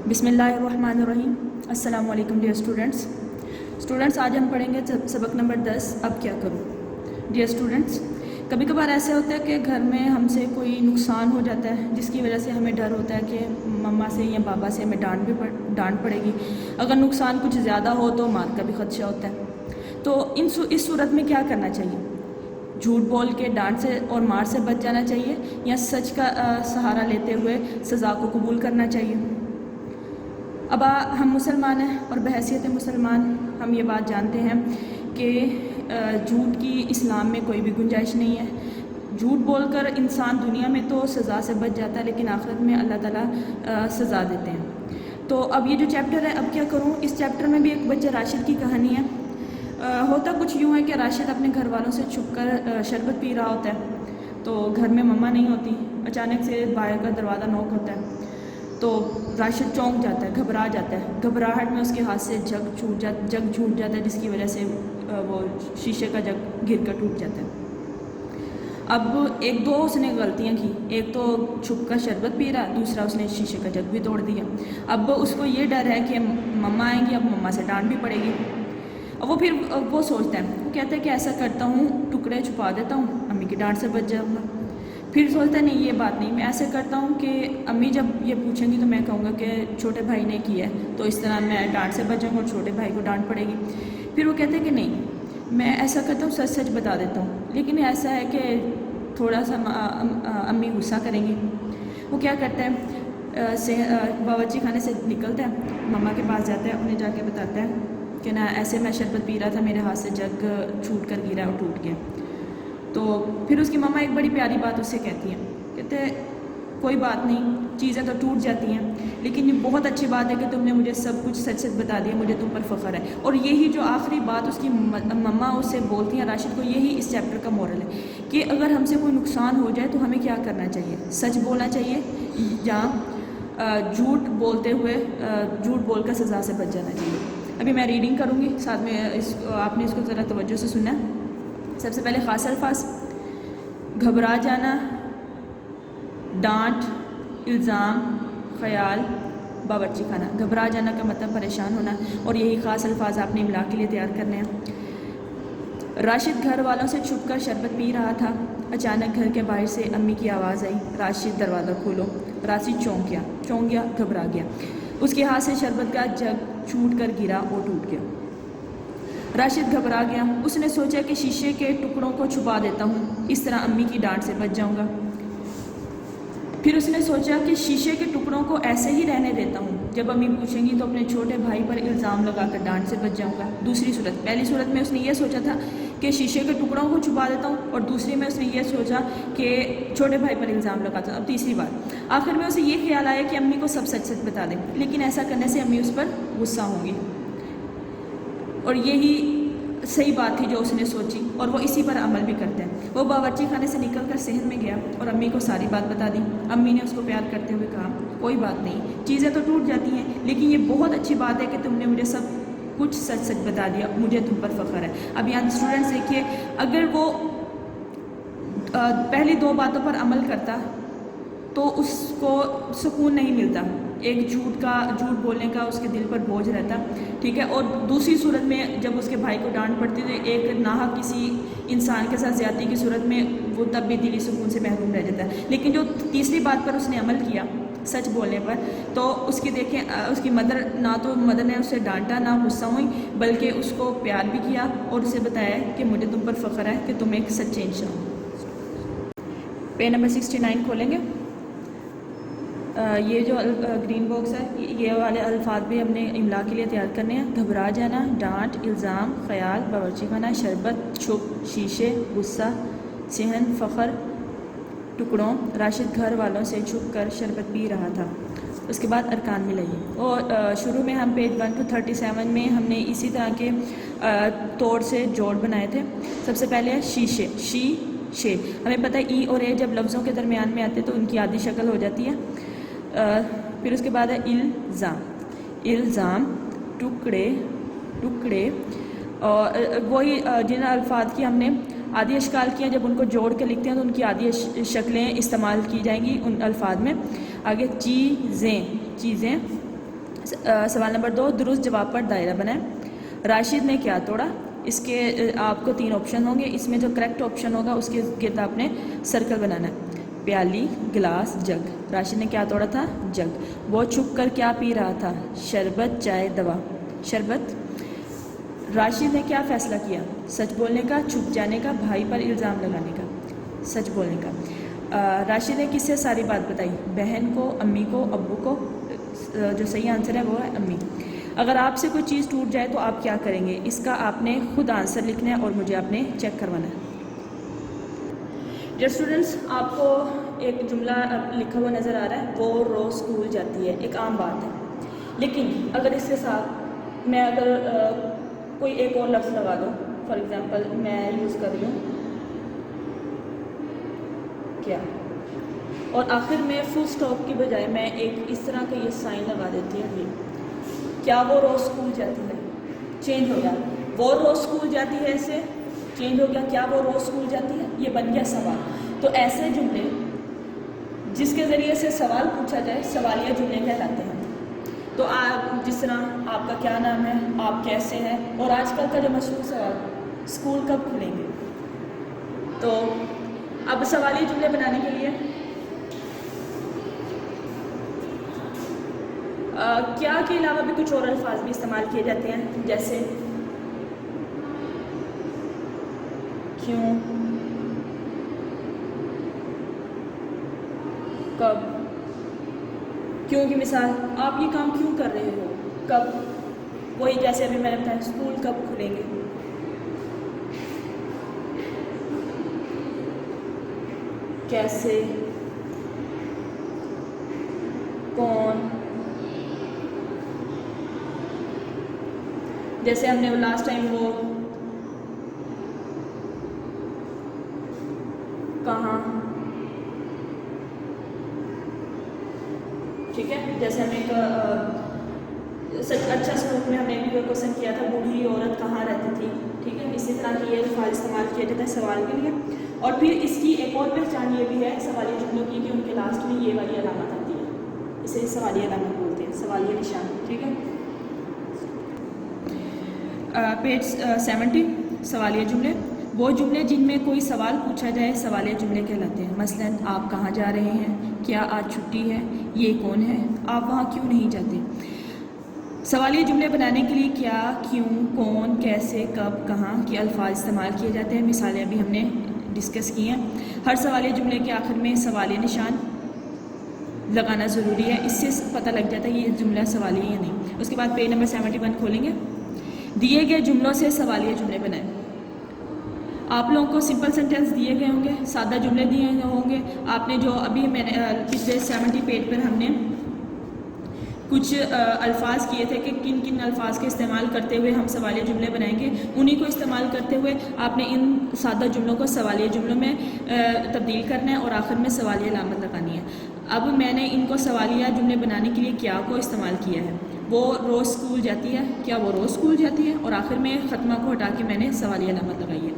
بسم اللہ الرحمن الرحیم۔ السلام علیکم ڈیئر اسٹوڈنٹس، آج ہم پڑھیں گے سبق نمبر 10 اب کیا کروں۔ ڈیئر اسٹوڈنٹس، کبھی کبھار ایسا ہوتا ہے کہ گھر میں ہم سے کوئی نقصان ہو جاتا ہے جس کی وجہ سے ہمیں ڈر ہوتا ہے کہ مما سے یا بابا سے ہمیں ڈانٹ پڑے گی۔ اگر نقصان کچھ زیادہ ہو تو مار کا بھی خدشہ ہوتا ہے۔ تو اس صورت میں کیا کرنا چاہیے؟ جھوٹ بول کے ڈانٹ سے اور مار سے بچ جانا چاہیے یا سچ کا سہارا لیتے ہوئے سزا کو قبول کرنا چاہیے؟ اب ہم مسلمان ہیں اور بحیثیت مسلمان ہم یہ بات جانتے ہیں کہ جھوٹ کی اسلام میں کوئی بھی گنجائش نہیں ہے۔ جھوٹ بول کر انسان دنیا میں تو سزا سے بچ جاتا ہے لیکن آخرت میں اللہ تعالیٰ سزا دیتے ہیں۔ تو اب یہ جو چیپٹر ہے اب کیا کروں، اس چیپٹر میں بھی ایک بچہ راشد کی کہانی ہے۔ ہوتا کچھ یوں ہے کہ راشد اپنے گھر والوں سے چھپ کر شربت پی رہا ہوتا ہے، تو گھر میں مما نہیں ہوتی۔ اچانک سے باہر کا دروازہ نوک ہوتا ہے تو راشد چونک جاتا ہے، گھبرا جاتا ہے۔ گھبراہٹ میں اس کے ہاتھ سے جگ چھوٹ جاتا ہے جس کی وجہ سے وہ شیشے کا جگ گر کر ٹوٹ جاتا ہے۔ اب ایک دو اس نے غلطیاں کی، ایک تو چھپ کر شربت پی رہا، دوسرا اس نے شیشے کا جگ بھی توڑ دیا۔ اب اس کو یہ ڈر ہے کہ مما آئیں گی، اب مما سے ڈانٹ بھی پڑے گی۔ اب وہ سوچتا ہے، وہ کہتا ہے کہ ایسا کرتا ہوں ٹکڑے چھپا دیتا ہوں، امی کی ڈانٹ سے بچ جاؤں گا۔ پھر سوچتا ہے نہیں یہ بات نہیں، میں ایسے کرتا ہوں کہ امی جب یہ پوچھیں گی تو میں کہوں گا کہ چھوٹے بھائی نے کیا ہے، تو اس طرح میں ڈانٹ سے بچ جاؤں گا اور چھوٹے بھائی کو ڈانٹ پڑے گی۔ پھر وہ کہتے ہیں کہ نہیں میں ایسا کرتا ہوں سچ بتا دیتا ہوں، لیکن ایسا ہے کہ تھوڑا سا امی غصہ کریں گی۔ وہ کیا کرتا ہے، باورچی خانے سے نکلتا ہے، مما کے پاس جاتا ہے، انہیں جا کے بتاتا ہے کہ نا ایسے میں شربت پی رہا تھا، میرے ہاتھ سے جگ چھوٹ کر گرا اور ٹوٹ گیا۔ تو پھر اس کی مما ایک بڑی پیاری بات اس سے کہتی ہیں، کہتے ہیں کوئی بات نہیں، چیزیں تو ٹوٹ جاتی ہیں، لیکن یہ بہت اچھی بات ہے کہ تم نے مجھے سب کچھ سچ بتا دیا، مجھے تم پر فخر ہے۔ اور یہی جو آخری بات اس کی مما اس سے بولتی ہیں راشد کو، یہی اس چیپٹر کا مورل ہے کہ اگر ہم سے کوئی نقصان ہو جائے تو ہمیں کیا کرنا چاہیے، سچ بولنا چاہیے یا جھوٹ بول کر سزا سے بچ جانا چاہیے۔ ابھی میں ریڈنگ کروں گی، ساتھ میں آپ نے اس کو ذرا توجہ سے سننا ہے۔ سب سے پہلے خاص الفاظ: گھبرا جانا، ڈانٹ، الزام، خیال، باورچی خانہ۔ گھبرا جانا کا مطلب پریشان ہونا، اور یہی خاص الفاظ آپ نے املا کے لیے تیار کرنے ہیں۔ راشد گھر والوں سے چھپ کر شربت پی رہا تھا، اچانک گھر کے باہر سے امی کی آواز آئی، راشد دروازہ کھولو۔ راشد چونک گیا، گھبرا گیا، اس کے ہاتھ سے شربت کا جگ چھوٹ کر گرا اور ٹوٹ گیا۔ راشد گھبرا گیا، اس نے سوچا کہ شیشے کے ٹکڑوں کو چھپا دیتا ہوں، اس طرح امی کی ڈانٹ سے بچ جاؤں گا۔ پھر اس نے سوچا کہ شیشے کے ٹکڑوں کو ایسے ہی رہنے دیتا ہوں، جب امی پوچھیں گی تو اپنے چھوٹے بھائی پر الزام لگا کر ڈانٹ سے بچ جاؤں گا۔ دوسری صورت، پہلی صورت میں اس نے یہ سوچا تھا کہ شیشے کے ٹکڑوں کو چھپا دیتا ہوں، اور دوسری میں اس نے یہ سوچا کہ چھوٹے بھائی پر الزام لگاتا ہوں۔ اب تیسری بات، آخر میں اسے یہ خیال آیا کہ امی کو سب سچ بتا دے، لیکن ایسا کرنے سے امی اس پر غصہ ہوں گی، اور یہی صحیح بات تھی جو اس نے سوچی، اور وہ اسی پر عمل بھی کرتے ہیں۔ وہ باورچی خانے سے نکل کر صحن میں گیا اور امی کو ساری بات بتا دی۔ امی نے اس کو پیار کرتے ہوئے کہا، کوئی بات نہیں، چیزیں تو ٹوٹ جاتی ہیں، لیکن یہ بہت اچھی بات ہے کہ تم نے مجھے سب کچھ سچ بتا دیا، مجھے تم پر فخر ہے۔ اب یہاں اسٹوڈنٹس دیکھیے، اگر وہ پہلی دو باتوں پر عمل کرتا تو اس کو سکون نہیں ملتا، ایک جھوٹ بولنے کا اس کے دل پر بوجھ رہتا، ٹھیک ہے، اور دوسری صورت میں جب اس کے بھائی کو ڈانٹ پڑتی تو ایک ناحق کسی انسان کے ساتھ زیادتی کی صورت میں وہ تب بھی دلی سکون سے محروم رہ جاتا ہے۔ لیکن جو تیسری بات پر اس نے عمل کیا، سچ بولنے پر، تو اس کی دیکھیں اس کی مدر نے اسے ڈانٹا، نہ غصہ ہوئی، بلکہ اس کو پیار بھی کیا اور اسے بتایا کہ مجھے تم پر فخر ہے کہ تم ایک سچے انسان ہو۔ پیج نمبر 69 کھولیں گے۔ یہ جو گرین باکس ہے، یہ والے الفاظ بھی ہم نے املا کے لیے تیار کرنے ہیں۔ گھبرا جانا، ڈانٹ، الزام، خیال، باورچی خانہ، شربت، چھپ، شیشے، غصہ، صحن، فخر، ٹکڑوں۔ راشد گھر والوں سے چھپ کر شربت پی رہا تھا۔ اس کے بعد ارکان میں لائیے، اور شروع میں ہم پیج 137 میں ہم نے اسی طرح کے توڑ سے جوڑ بنائے تھے۔ سب سے پہلے ہے شیشے، شے، ہمیں پتہ ہے ای اور اے جب لفظوں کے درمیان میں آتے تو ان کی آدھی شکل ہو جاتی ہے۔ پھر اس کے بعد ہے الزام، ٹکڑے، اور وہی جن الفاظ کی ہم نے آدھی اشکال کیا، جب ان کو جوڑ کے لکھتے ہیں تو ان کی آدھی شکلیں استعمال کی جائیں گی ان الفاظ میں۔ آگے چیزیں، سوال نمبر 2، درست جواب پر دائرہ بنائیں۔ راشد نے کیا توڑا؟ اس کے آپ کو 3 آپشن ہوں گے، اس میں جو کریکٹ آپشن ہوگا اس کے گرد آپ نے سرکل بنانا ہے۔ پیالی، گلاس، جگ۔ راشد نے کیا توڑا تھا؟ جگ۔ وہ چھپ کر کیا پی رہا تھا؟ شربت، چائے، دوا۔ شربت۔ راشد نے کیا فیصلہ کیا؟ سچ بولنے کا، چھپ جانے کا، بھائی پر الزام لگانے کا۔ سچ بولنے کا۔ راشد نے کس سے ساری بات بتائی؟ بہن کو، امی کو، ابو کو۔ جو صحیح آنسر ہے وہ ہے امی۔ اگر آپ سے کوئی چیز ٹوٹ جائے تو آپ کیا کریں گے؟ اس کا آپ نے خود آنسر لکھنا ہے اور مجھے آپ نے چیک کروانا ہے۔ ڈیئر اسٹوڈنٹس، آپ کو ایک جملہ لکھا ہوا نظر آ رہا ہے، وہ روز اسکول جاتی ہے، ایک عام بات ہے، لیکن اگر اس کے ساتھ میں اگر کوئی ایک اور لفظ لگا دوں، فار ایگزامپل میں یوز کر رہی ہوں کیا، اور آخر میں فل اسٹاپ کی بجائے میں ایک اس طرح کا یہ سائن لگا دیتی ہوں، کیا وہ روز اسکول جاتی ہے؟ چینج ہو گیا، وہ روز اسکول جاتی ہے، ایسے چینج ہو گیا، کیا وہ روز اسکول جاتی ہے؟ یہ بن گیا سوال۔ تو ایسے جملے جس کے ذریعے سے سوال پوچھا جائے سوالیہ جملے کہلاتے ہیں۔ تو آپ جس طرح آپ کا کیا نام ہے، آپ کیسے ہیں، اور آج کل کا جو مشہور سوال اسکول کب کھلیں گے، تو اب سوالیہ جملے بنانے کے لیے کیا کے علاوہ بھی کچھ اور الفاظ بھی استعمال کیے جاتے ہیں، جیسے کیوں، کب۔ کیوں کی مثال، آپ یہ کام کیوں کر رہے ہو، کب، وہی جیسے ابھی میں نے بتایا اسکول کب کھلیں گے۔ کیسے، کون، جیسے ہم نے لاسٹ ٹائم وہ کہاں، ٹھیک ہے، جیسے ہم ایک اچھا سلوک میں ہم نے بھی کوشچن کیا تھا، بوڑھی عورت کہاں رہتی تھی، ٹھیک ہے، اسی طرح کی یہ الفاظ استعمال کیا جاتا ہے سوال کے لیے۔ اور پھر اس کی ایک اور پہچان یہ بھی ہے سوالیہ جملوں کی کہ ان کے لاسٹ میں یہ والی علامت آتی ہے، اسے سوالیہ علامت بولتے ہیں، سوالیہ نشان، ٹھیک ہے۔ پیج 70، سوالیہ جملے۔ وہ جملے جن میں کوئی سوال پوچھا جائے سوالیہ جملے کہلاتے ہیں۔ مثلاً آپ کہاں جا رہے ہیں، کیا آج چھٹی ہے، یہ کون ہے، آپ وہاں کیوں نہیں جاتے۔ سوالیہ جملے بنانے کے لیے کیا، کیوں، کون، کیسے، کب، کہاں کے الفاظ استعمال کیے جاتے ہیں، مثالیں بھی ہم نے ڈسکس کی ہیں۔ ہر سوالیہ جملے کے آخر میں سوالیہ نشان لگانا ضروری ہے، اس سے پتہ لگ جاتا ہے کہ یہ جملہ سوالیہ ہے یا نہیں۔ اس کے بعد پیج نمبر 71 کھولیں گے، دیے گئے جملوں سے سوالیہ جملے بنائیں۔ آپ لوگوں کو سمپل سینٹینس دیے گئے ہوں گے، سادہ جملے دیے گئے ہوں گے، آپ نے جو ابھی میں نے پچھلے 70 پیج پر ہم نے کچھ الفاظ کیے تھے کہ کن کن الفاظ کے استعمال کرتے ہوئے ہم سوالیہ جملے بنائیں گے، انہی کو استعمال کرتے ہوئے آپ نے ان سادہ جملوں کو سوالیہ جملوں میں تبدیل کرنا ہے اور آخر میں سوالیہ علامت لگانی ہے۔ اب میں نے ان کو سوالیہ جملے بنانے کے لیے کیا کو استعمال کیا ہے، وہ روز اسکول جاتی ہے، کیا وہ روز اسکول جاتی ہے، اور آخر میں ختمہ کو ہٹا کے میں نے سوالیہ علامت لگائی ہے۔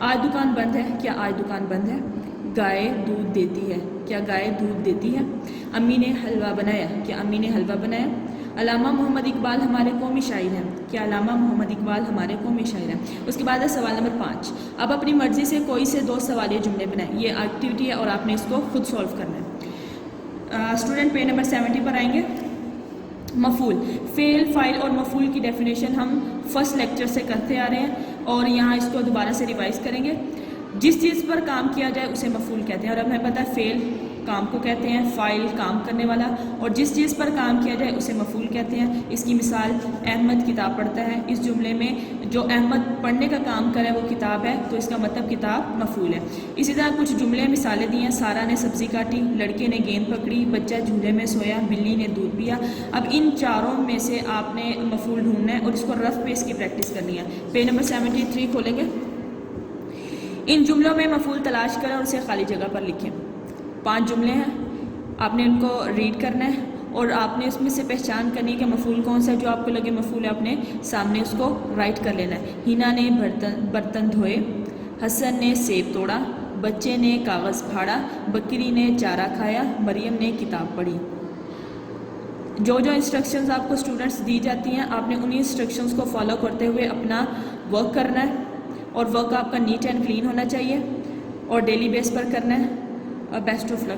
آج دکان بند ہے، کیا آج دکان بند ہے۔ گائے دودھ دیتی ہے، کیا گائے دودھ دیتی ہے۔ امی نے حلوہ بنایا، کیا امی نے حلوہ بنایا۔ علامہ محمد اقبال ہمارے قومی شاعر ہیں، کیا علامہ محمد اقبال ہمارے قومی شاعر ہیں۔ اس کے بعد ہے سوال نمبر 5، اب اپنی مرضی سے کوئی سے 2 سوالیہ جملے بنائیں، یہ ایکٹیویٹی ہے اور آپ نے اس کو خود سولو کرنا ہے۔ اسٹوڈنٹ پیج نمبر 70 پر آئیں گے۔ مفعول، فعل، فاعل اور مفعول کی ڈیفینیشن ہم فرسٹ لیکچر سے کرتے آ رہے ہیں اور یہاں اس کو دوبارہ سے ریوائز کریں گے۔ جس چیز پر کام کیا جائے اسے مفعول کہتے ہیں، اور اب ہمیں پتہ ہے فعل کام کو کہتے ہیں، فاعل کام کرنے والا، اور جس چیز پر کام کیا جائے اسے مفعول کہتے ہیں۔ اس کی مثال احمد کتاب پڑھتا ہے، اس جملے میں جو احمد پڑھنے کا کام کرے وہ کتاب ہے تو اس کا مطلب کتاب مفعول ہے۔ اسی طرح کچھ جملے مثالیں دی ہیں، سارا نے سبزی کاٹی، لڑکے نے گیند پکڑی، بچہ جھولے میں سویا، بلی نے دودھ پیا۔ اب ان چاروں میں سے آپ نے مفعول ڈھونڈنا ہے اور اس کو رف پہ اس کی پریکٹس کرنی ہے۔ پیج نمبر 73 کھولیں گے۔ ان جملوں میں مفعول تلاش کریں اور اسے خالی جگہ پر لکھیں۔ 5 جملے ہیں، آپ نے ان کو ریڈ کرنا ہے اور آپ نے اس میں سے پہچان کرنی ہے کہ مفعول کون سا ہے، جو آپ کو لگے مفعول ہے آپ نے سامنے اس کو رائٹ کر لینا ہے۔ ہینا نے برتن دھوئے، حسن نے سیب توڑا، بچے نے کاغذ پھاڑا، بکری نے چارہ کھایا، مریم نے کتاب پڑھی۔ جو انسٹرکشنز آپ کو اسٹوڈنٹس دی جاتی ہیں آپ نے انہی انسٹرکشنز کو فالو کرتے ہوئے اپنا ورک کرنا ہے، اور ورک آپ کا نیٹ اینڈ کلین ہونا چاہیے اور ڈیلی بیس پر کرنا ہے۔ Best of look.